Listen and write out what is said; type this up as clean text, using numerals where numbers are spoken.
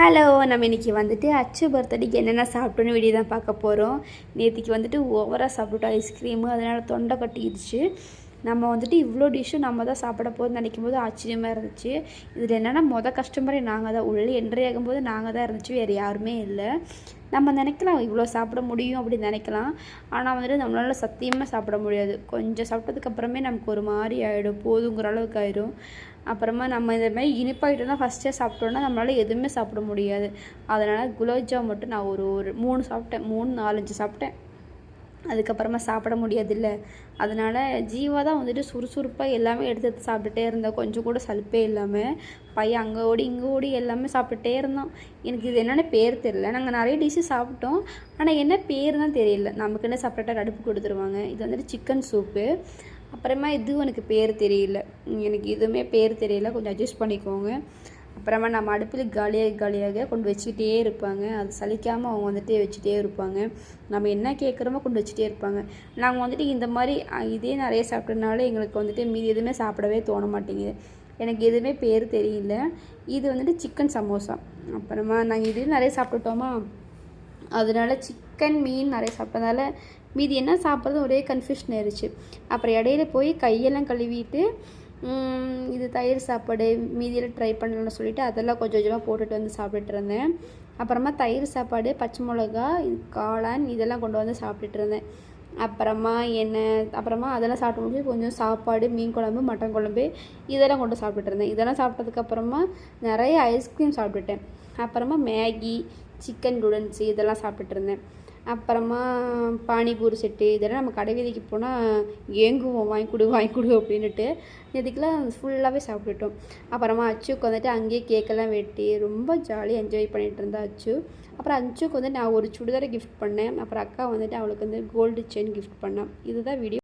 Hello, நம்ம இன்றைக்கி வந்துட்டு அச்சு பர்த்டேக்கு என்னென்ன சாப்பிட்டோன்னு வீடியோ தான் பார்க்க போகிறோம். நேற்றுக்கு வந்துட்டு ஓவராக சாப்பிட்டுட்டோம் ஐஸ்கிரீமு, அதனால் தொண்டை கட்டிடுச்சு. நம்ம வந்துட்டு இவ்வளோ டிஷ்ஷும் நம்ம தான் சாப்பிட போகுதுன்னு நினைக்கும் போது ஆச்சரியமாக இருந்துச்சு. இதில் என்னென்னா கஸ்டமரே நாங்கள் தான், உள்ளே என்ட்ரி ஆகும்போது நாங்கள் தான் இருந்துச்சு, வேறு யாருமே இல்லை. நம்ம நினைக்கலாம் இவ்வளோ சாப்பிட முடியும் அப்படின்னு நினைக்கலாம். ஆனால் வந்துட்டு நம்மளால் சத்தியமாக சாப்பிட முடியாது. கொஞ்சம் சாப்பிட்டதுக்கப்புறமே நமக்கு ஒரு மாதிரி ஆகிடும், போதுங்கிற அளவுக்கு ஆகிடும். அப்புறமா நம்ம இந்த மாதிரி இனிப்பாகிட்டு தான் ஃபஸ்ட்டே சாப்பிட்டோன்னா நம்மளால் எதுவுமே சாப்பிட முடியாது. அதனால் குலோப்ஜாம் மட்டும் நான் ஒரு 3 சாப்பிட்டேன், 3 4 5 சாப்பிட்டேன். அதுக்கப்புறமா சாப்பிட முடியாதுல்ல, அதனால் ஜீவா தான் வந்துட்டு சுறுசுறுப்பாக எல்லாமே எடுத்து எடுத்து சாப்பிட்டுட்டே இருந்தால், கொஞ்சம் கூட சலுப்பே இல்லாமல். பையன் அங்கே ஓடி இங்கே ஓடி எல்லாமே சாப்பிட்டுட்டே இருந்தான். எனக்கு இது என்னென்ன பேர் தெரியல. நாங்கள் நிறைய டிஷ்ஷு சாப்பிட்டோம், ஆனால் என்ன பேர் தான் தெரியல. நமக்குன்னு செப்பரேட்டாக அடுப்பு கொடுத்துருவாங்க. இது வந்துட்டு சிக்கன் சூப்பு. அப்புறமா இதுவும் எனக்கு பேர் தெரியல, எனக்கு இதுவுமே பேர் தெரியல, கொஞ்சம் அட்ஜஸ்ட் பண்ணிக்கோங்க. அப்புறமா நம்ம அடுப்பில் காலியாக கொண்டு வச்சுக்கிட்டே இருப்பாங்க. அது சலிக்காமல் அவங்க வந்துட்டு வச்சுட்டே இருப்பாங்க. நம்ம என்ன கேட்குறோமோ கொண்டு வச்சுட்டே இருப்பாங்க. நாங்கள் வந்துட்டு இந்த மாதிரி இதே நிறைய சாப்பிட்டதுனால எங்களுக்கு வந்துட்டு மீதி எதுவுமே சாப்பிடவே தோண மாட்டேங்குது. எனக்கு எதுவுமே பேர் தெரியல. இது வந்துட்டு சிக்கன் சமோசா. அப்புறமா நாங்கள் இதையும் நிறைய சாப்பிட்டுட்டோமா, அதனால சிக்கன் மீன் நிறைய சாப்பிட்டதால மீதி என்ன சாப்பிட்றது ஒரே கன்ஃபியூஷன் ஆயிடுச்சு. அப்புறம் இடையில போய் கையெல்லாம் கழுவிட்டு இது தயிர் சாப்பாடு மீதியெல்லாம் ட்ரை பண்ணலாம்னு சொல்லிவிட்டு அதெல்லாம் கொஞ்சம் கொஞ்சமாக போட்டுட்டு வந்து சாப்பிட்டுட்டு இருந்தேன். அப்புறமா தயிர் சாப்பாடு, பச்சை மிளகா, காளான் இதெல்லாம் கொண்டு வந்து சாப்பிட்டுட்டு இருந்தேன். அப்புறமா அதெல்லாம் சாப்பிட்டு முடிச்சு கொஞ்சம் சாப்பாடு, மீன் குழம்பு, மட்டன் குழம்பு இதெல்லாம் கொண்டு சாப்பிட்டுட்டு இருந்தேன். இதெல்லாம் சாப்பிட்டதுக்கப்புறமா நிறைய ஐஸ்கிரீம் சாப்பிட்டுட்டேன். அப்புறமா மேகி, சிக்கன் நூடுல்ஸ் இதெல்லாம் சாப்பிட்டுட்டு இருந்தேன். அப்புறமா பானிபூரி செட்டு இதெல்லாம் நம்ம கடை வீதிக்கு போனால் ஏங்குவோம், வாங்கி கொடு அப்படின்ட்டு. இதுக்கெல்லாம் ஃபுல்லாகவே சாப்பிட்டுட்டோம். அப்புறமா அச்சுக்கு வந்துட்டு அங்கேயே கேக்கெல்லாம் வெட்டி ரொம்ப ஜாலியாக என்ஜாய் பண்ணிகிட்டு இருந்தா அச்சு. அப்புறம் அச்சுக்கு வந்துட்டு நான் ஒரு சுடிதாரை கிஃப்ட் பண்ணேன். அப்புறம் அக்கா வந்துட்டு அவளுக்கு வந்து கோல்டு செயின் கிஃப்ட் பண்ணேன். இதுதான் வீடியோ.